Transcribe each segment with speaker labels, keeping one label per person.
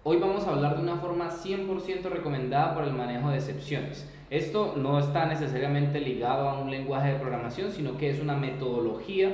Speaker 1: Hoy vamos a hablar de una forma 100% recomendada para el manejo de excepciones. Esto no está necesariamente ligado a un lenguaje de programación, sino que es una metodología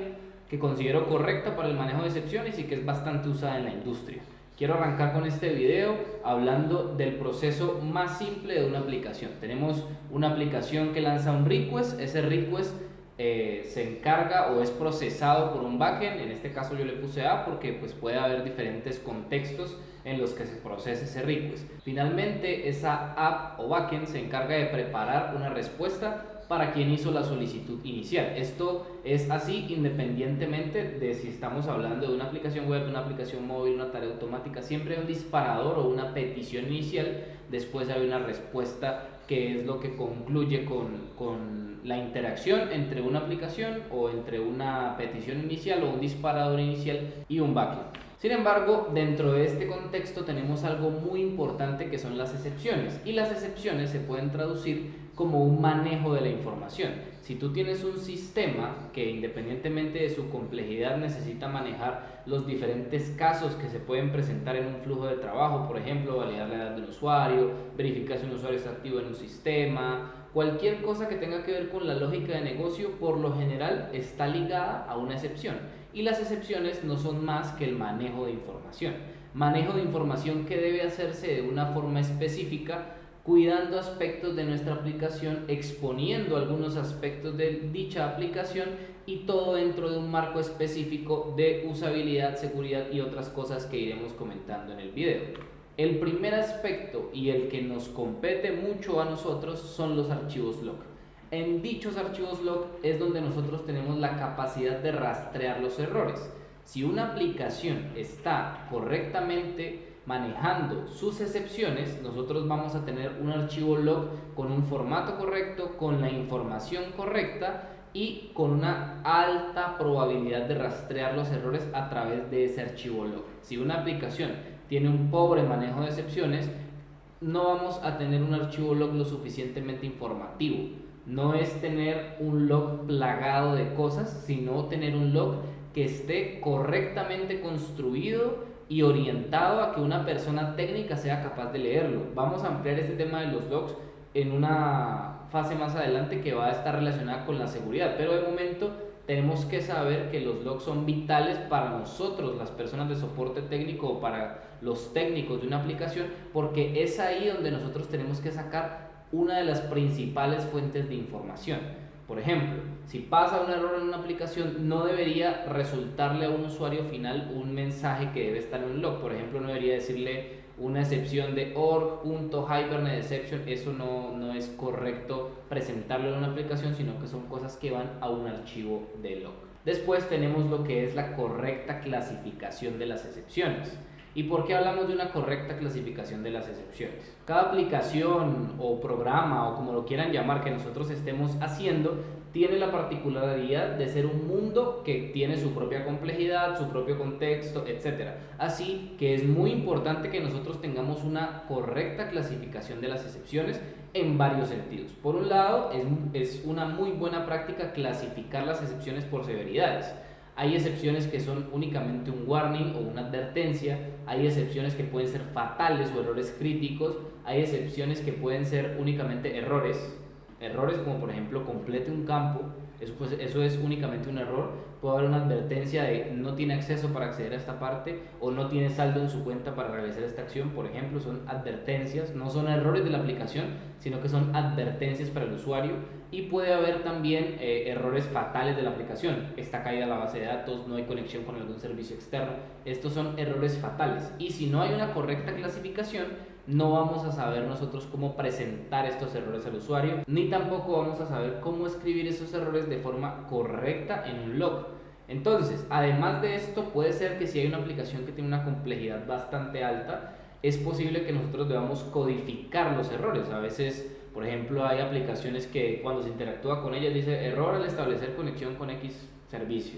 Speaker 1: que considero correcta para el manejo de excepciones y que es bastante usada en la industria. Quiero arrancar con este video hablando del proceso más simple de una aplicación. Tenemos una aplicación que lanza un request, ese request se encarga o es procesado por un backend. En este caso yo le puse A porque pues puede haber diferentes contextos en los que se procese ese request. Finalmente, esa app o backend se encarga de preparar una respuesta para quien hizo la solicitud inicial. Esto es así independientemente de si estamos hablando de una aplicación web, una aplicación móvil, una tarea automática. Siempre hay un disparador o una petición inicial, después hay una respuesta que es lo que concluye con la interacción entre una aplicación o entre una petición inicial o un disparador inicial y un backend. Sin embargo, dentro de este contexto tenemos algo muy importante que son las excepciones, y las excepciones se pueden traducir como un manejo de la información. Si tú tienes un sistema que independientemente de su complejidad necesita manejar los diferentes casos que se pueden presentar en un flujo de trabajo, por ejemplo, validar la edad de un usuario, verificar si un usuario está activo en un sistema, cualquier cosa que tenga que ver con la lógica de negocio, por lo general está ligada a una excepción. Y las excepciones no son más que el manejo de información. Manejo de información que debe hacerse de una forma específica, cuidando aspectos de nuestra aplicación, exponiendo algunos aspectos de dicha aplicación, y todo dentro de un marco específico de usabilidad, seguridad y otras cosas que iremos comentando en el video. El primer aspecto y el que nos compete mucho a nosotros son los archivos log. En dichos archivos log es donde nosotros tenemos la capacidad de rastrear los errores. Si una aplicación está correctamente manejando sus excepciones, nosotros vamos a tener un archivo log con un formato correcto, con la información correcta y con una alta probabilidad de rastrear los errores a través de ese archivo log. Si una aplicación tiene un pobre manejo de excepciones, no vamos a tener un archivo log lo suficientemente informativo. No es tener un log plagado de cosas, sino tener un log que esté correctamente construido y orientado a que una persona técnica sea capaz de leerlo. Vamos a ampliar este tema de los logs en una fase más adelante que va a estar relacionada con la seguridad, pero de momento tenemos que saber que los logs son vitales para nosotros, las personas de soporte técnico, o para los técnicos de una aplicación, porque es ahí donde nosotros tenemos que sacar una de las principales fuentes de información. Por ejemplo, si pasa un error en una aplicación, no debería resultarle a un usuario final un mensaje que debe estar en un log. Por ejemplo, no debería decirle una excepción de org.hibernate-exception. Eso no es correcto presentarlo en una aplicación, sino que son cosas que van a un archivo de log. Después tenemos lo que es la correcta clasificación de las excepciones. ¿Y por qué hablamos de una correcta clasificación de las excepciones? Cada aplicación o programa, o como lo quieran llamar, que nosotros estemos haciendo, tiene la particularidad de ser un mundo que tiene su propia complejidad, su propio contexto, etc. Así que es muy importante que nosotros tengamos una correcta clasificación de las excepciones en varios sentidos. Por un lado, es una muy buena práctica clasificar las excepciones por severidades. Hay excepciones que son únicamente un warning o una advertencia, hay excepciones que pueden ser fatales o errores críticos, hay excepciones que pueden ser únicamente errores como por ejemplo complete un campo, eso es únicamente un error. Puede haber una advertencia de no tiene acceso para acceder a esta parte o no tiene saldo en su cuenta para realizar esta acción, por ejemplo. Son advertencias, no son errores de la aplicación, sino que son advertencias para el usuario. Y puede haber también errores fatales de la aplicación: está caída la base de datos, no hay conexión con algún servicio externo. Estos son errores fatales, y si no hay una correcta clasificación, no vamos a saber nosotros cómo presentar estos errores al usuario, ni tampoco vamos a saber cómo escribir esos errores de forma correcta en un log. Entonces, además de esto, puede ser que si hay una aplicación que tiene una complejidad bastante alta, es posible que nosotros debamos codificar los errores. A veces, por ejemplo, hay aplicaciones que cuando se interactúa con ellas dice error al establecer conexión con X servicio,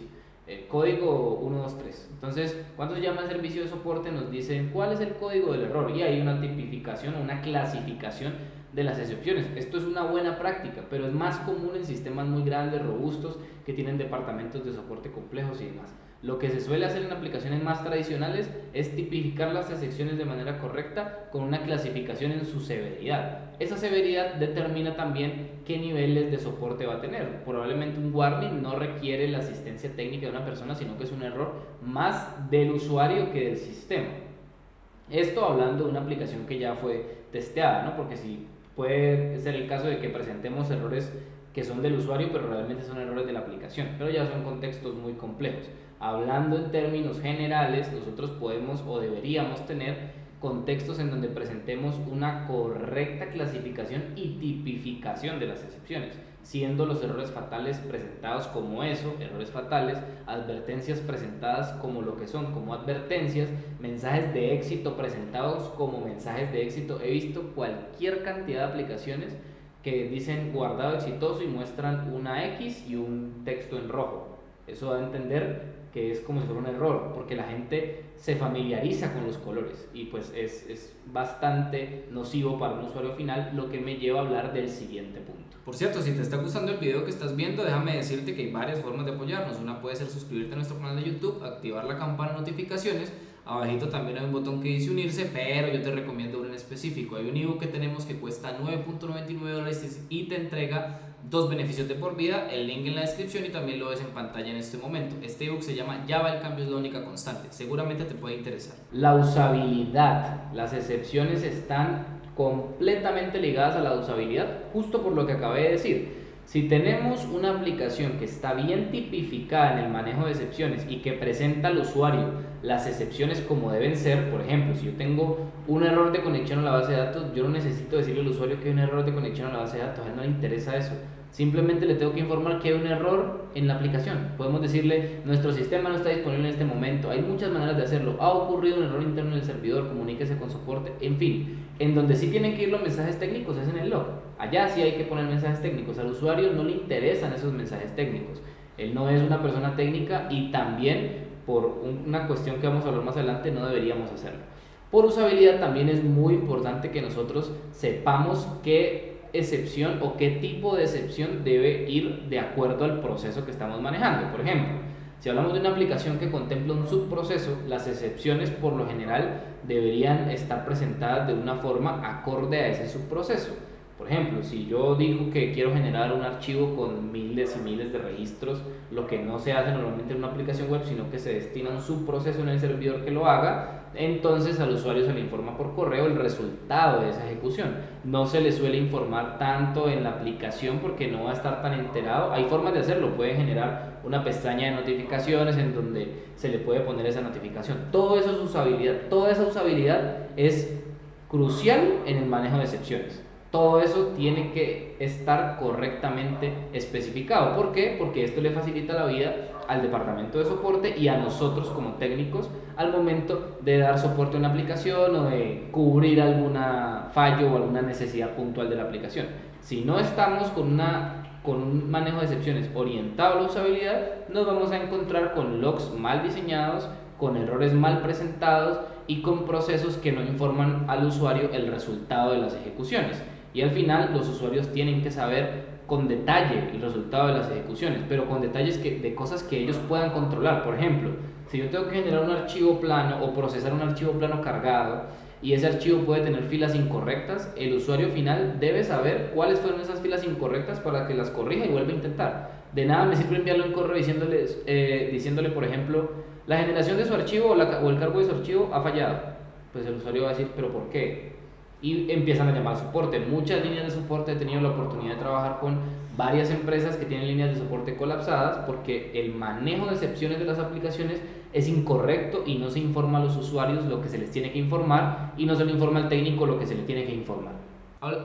Speaker 1: código 123. Entonces, cuando se llama el servicio de soporte, nos dicen cuál es el código del error, y hay una tipificación o una clasificación de las excepciones. Esto es una buena práctica, pero es más común en sistemas muy grandes, robustos, que tienen departamentos de soporte complejos y demás. Lo que se suele hacer en aplicaciones más tradicionales es tipificar las excepciones de manera correcta con una clasificación en su severidad. Esa severidad determina también qué niveles de soporte va a tener. Probablemente un warning no requiere la asistencia técnica de una persona, sino que es un error más del usuario que del sistema. Esto hablando de una aplicación que ya fue testeada, ¿no? Porque si puede ser el caso de que presentemos errores que son del usuario, pero realmente son errores de la aplicación, pero ya son contextos muy complejos. Hablando en términos generales, nosotros podemos o deberíamos tener contextos en donde presentemos una correcta clasificación y tipificación de las excepciones, siendo los errores fatales presentados como eso, errores fatales, advertencias presentadas como lo que son, como advertencias, mensajes de éxito presentados como mensajes de éxito. He visto cualquier cantidad de aplicaciones que dicen guardado exitoso y muestran una X y un texto en rojo. Eso da a entender que es como si fuera un error, porque la gente se familiariza con los colores y pues es bastante nocivo para un usuario final, lo que me lleva a hablar del siguiente punto.
Speaker 2: Por cierto, si te está gustando el video que estás viendo, déjame decirte que hay varias formas de apoyarnos. Una puede ser suscribirte a nuestro canal de YouTube, activar la campana de notificaciones. Abajito también hay un botón que dice unirse, pero yo te recomiendo uno en específico. Hay un ebook que tenemos que cuesta $9.99 y te entrega 2 beneficios de por vida. El link en la descripción y también lo ves en pantalla en este momento. Este ebook se llama Java, el cambio es la única constante. Seguramente te puede interesar.
Speaker 1: La usabilidad. Las excepciones están completamente ligadas a la usabilidad, justo por lo que acabé de decir. Si tenemos una aplicación que está bien tipificada en el manejo de excepciones y que presenta al usuario las excepciones como deben ser, por ejemplo, si yo tengo un error de conexión a la base de datos, yo no necesito decirle al usuario que hay un error de conexión a la base de datos, a él no le interesa eso. Simplemente le tengo que informar que hay un error en la aplicación. Podemos decirle, nuestro sistema no está disponible en este momento. Hay muchas maneras de hacerlo. Ha ocurrido un error interno en el servidor, comuníquese con soporte, en fin. En donde sí tienen que ir los mensajes técnicos es en el log. Allá sí hay que poner mensajes técnicos. Al usuario no le interesan esos mensajes técnicos. Él no es una persona técnica y también, por una cuestión que vamos a hablar más adelante, no deberíamos hacerlo. Por usabilidad también es muy importante que nosotros sepamos qué excepción o qué tipo de excepción debe ir de acuerdo al proceso que estamos manejando. Por ejemplo, si hablamos de una aplicación que contempla un subproceso, las excepciones por lo general deberían estar presentadas de una forma acorde a ese subproceso. Por ejemplo, si yo digo que quiero generar un archivo con miles y miles de registros, lo que no se hace normalmente en una aplicación web, sino que se destina a un subproceso en el servidor que lo haga, entonces al usuario se le informa por correo el resultado de esa ejecución. No se le suele informar tanto en la aplicación porque no va a estar tan enterado. Hay formas de hacerlo, puede generar una pestaña de notificaciones en donde se le puede poner esa notificación. Todo eso es usabilidad, toda esa usabilidad es crucial en el manejo de excepciones. Todo eso tiene que estar correctamente especificado. ¿Por qué? Porque esto le facilita la vida al departamento de soporte y a nosotros como técnicos al momento de dar soporte a una aplicación o de cubrir alguna fallo o alguna necesidad puntual de la aplicación. Si no estamos con un manejo de excepciones orientado a la usabilidad, nos vamos a encontrar con logs mal diseñados, con errores mal presentados y con procesos que no informan al usuario el resultado de las ejecuciones. Y al final los usuarios tienen que saber con detalle el resultado de las ejecuciones, pero con detalles de cosas que ellos puedan controlar. Por ejemplo, si yo tengo que generar un archivo plano o procesar un archivo plano cargado y ese archivo puede tener filas incorrectas, el usuario final debe saber cuáles fueron esas filas incorrectas para que las corrija y vuelva a intentar. De nada me sirve enviarle un correo diciéndole, por ejemplo, la generación de su archivo o el cargo de su archivo ha fallado. Pues el usuario va a decir, ¿pero por qué? Y empiezan a llamar soporte. Muchas líneas de soporte, he tenido la oportunidad de trabajar con varias empresas que tienen líneas de soporte colapsadas porque el manejo de excepciones de las aplicaciones es incorrecto y no se informa a los usuarios lo que se les tiene que informar y no se le informa al técnico lo que se le tiene que informar.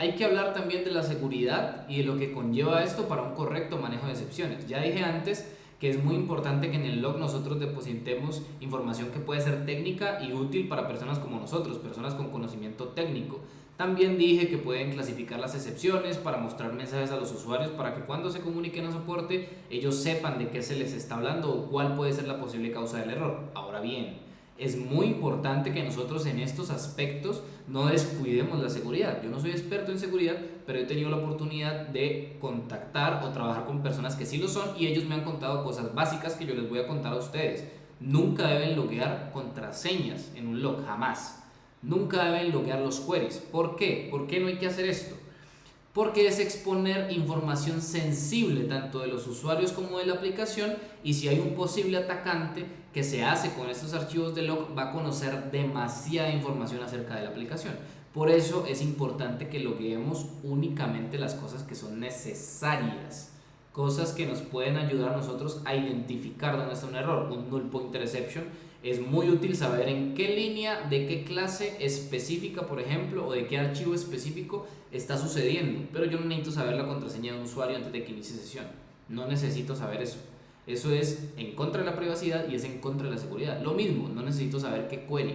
Speaker 2: Hay que hablar también de la seguridad y de lo que conlleva esto para un correcto manejo de excepciones. Ya dije antes que es muy importante que en el log nosotros depositemos información que puede ser técnica y útil para personas como nosotros, personas con conocimiento técnico. También dije que pueden clasificar las excepciones para mostrar mensajes a los usuarios para que cuando se comuniquen a soporte ellos sepan de qué se les está hablando o cuál puede ser la posible causa del error. Ahora bien, es muy importante que nosotros en estos aspectos no descuidemos la seguridad. Yo no soy experto en seguridad, pero he tenido la oportunidad de contactar o trabajar con personas que sí lo son y ellos me han contado cosas básicas que yo les voy a contar a ustedes. Nunca deben loguear contraseñas en un log, jamás. Nunca deben loguear los queries. ¿Por qué? ¿Por qué no hay que hacer esto? Porque es exponer información sensible tanto de los usuarios como de la aplicación, y si hay un posible atacante que se hace con estos archivos de log, va a conocer demasiada información acerca de la aplicación. Por eso es importante que logueemos únicamente las cosas que son necesarias, cosas que nos pueden ayudar a nosotros a identificar dónde está un error. Un null pointer exception es muy útil saber en qué línea, de qué clase específica, por ejemplo, o de qué archivo específico está sucediendo, pero yo no necesito saber la contraseña de un usuario antes de que inicie sesión. No necesito saber eso. Eso es en contra de la privacidad y es en contra de la seguridad. Lo mismo, no necesito saber qué query.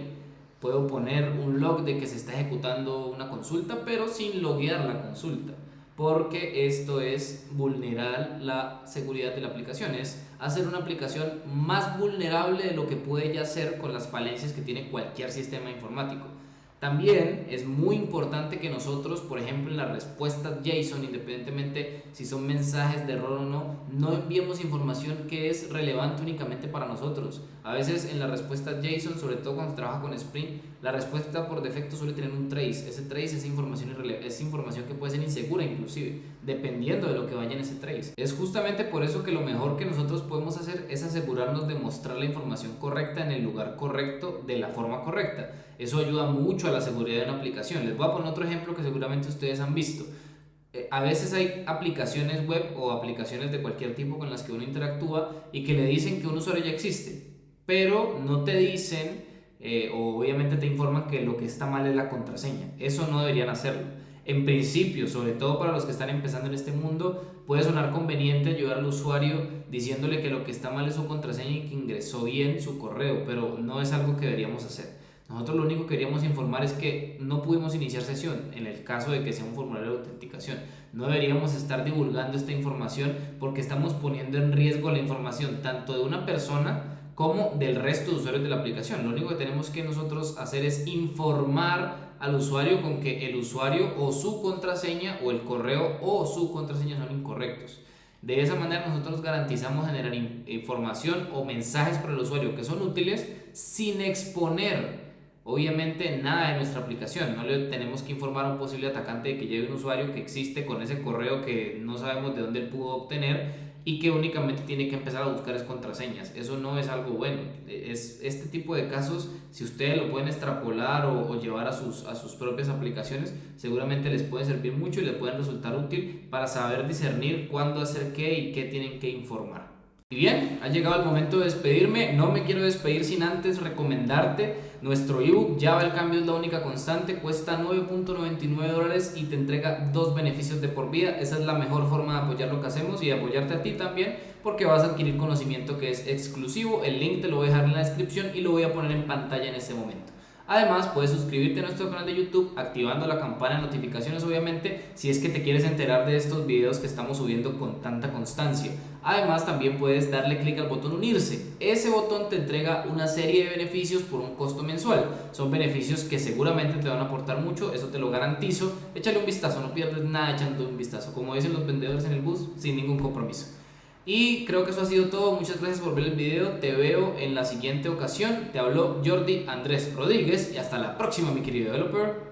Speaker 2: Puedo poner un log de que se está ejecutando una consulta, pero sin loguear la consulta, porque esto es vulnerar la seguridad de la aplicación, es hacer una aplicación más vulnerable de lo que puede ya ser con las falencias que tiene cualquier sistema informático. También es muy importante que nosotros, por ejemplo, en las respuestas JSON, independientemente si son mensajes de error o no enviemos información que es relevante únicamente para nosotros. A veces en las respuestas JSON, sobre todo cuando se trabaja con Spring, la respuesta por defecto suele tener un trace. Ese trace es información que puede ser insegura inclusive, dependiendo de lo que vaya en ese trace. Es justamente por eso que lo mejor que nosotros podemos hacer es asegurarnos de mostrar la información correcta en el lugar correcto, de la forma correcta. Eso ayuda mucho a la seguridad de una aplicación. Les voy a poner otro ejemplo que seguramente ustedes han visto. A veces hay aplicaciones web o aplicaciones de cualquier tipo con las que uno interactúa y que le dicen que un usuario ya existe, pero no te dicen o obviamente te informan que lo que está mal es la contraseña. Eso no deberían hacerlo. En principio, sobre todo para los que están empezando en este mundo, puede sonar conveniente ayudar al usuario diciéndole que lo que está mal es su contraseña y que ingresó bien su correo, pero no es algo que deberíamos hacer. Nosotros lo único que queríamos informar es que no pudimos iniciar sesión en el caso de que sea un formulario de autenticación. No deberíamos estar divulgando esta información porque estamos poniendo en riesgo la información tanto de una persona como del resto de usuarios de la aplicación. Lo único que tenemos que nosotros hacer es informar al usuario con que el usuario o su contraseña o el correo o su contraseña son incorrectos. De esa manera nosotros garantizamos generar información o mensajes para el usuario que son útiles sin exponer obviamente nada de nuestra aplicación. No le tenemos que informar a un posible atacante de que lleve un usuario que existe con ese correo que no sabemos de dónde él pudo obtener y que únicamente tiene que empezar a buscar contraseñas. Eso no es algo bueno. Es este tipo de casos, si ustedes lo pueden extrapolar o llevar a sus propias aplicaciones, seguramente les puede servir mucho y les pueden resultar útil para saber discernir cuándo hacer qué y qué tienen que informar. Y bien, ha llegado el momento de despedirme. No me quiero despedir sin antes recomendarte nuestro ebook Java el cambio es la única constante. Cuesta $9.99 y te entrega 2 beneficios de por vida. Esa es la mejor forma de apoyar lo que hacemos y de apoyarte a ti también, porque vas a adquirir conocimiento que es exclusivo. El link te lo voy a dejar en la descripción y lo voy a poner en pantalla en este momento. Además, puedes suscribirte a nuestro canal de YouTube activando la campana de notificaciones, obviamente, si es que te quieres enterar de estos videos que estamos subiendo con tanta constancia. Además, también puedes darle clic al botón unirse. Ese botón te entrega una serie de beneficios por un costo mensual. Son beneficios que seguramente te van a aportar mucho, eso te lo garantizo. Échale un vistazo, no pierdes nada echando un vistazo. Como dicen los vendedores en el bus, sin ningún compromiso. Y creo que eso ha sido todo. Muchas gracias por ver el video. Te veo en la siguiente ocasión. Te habló Jordi Andrés Rodríguez y hasta la próxima, mi querido developer.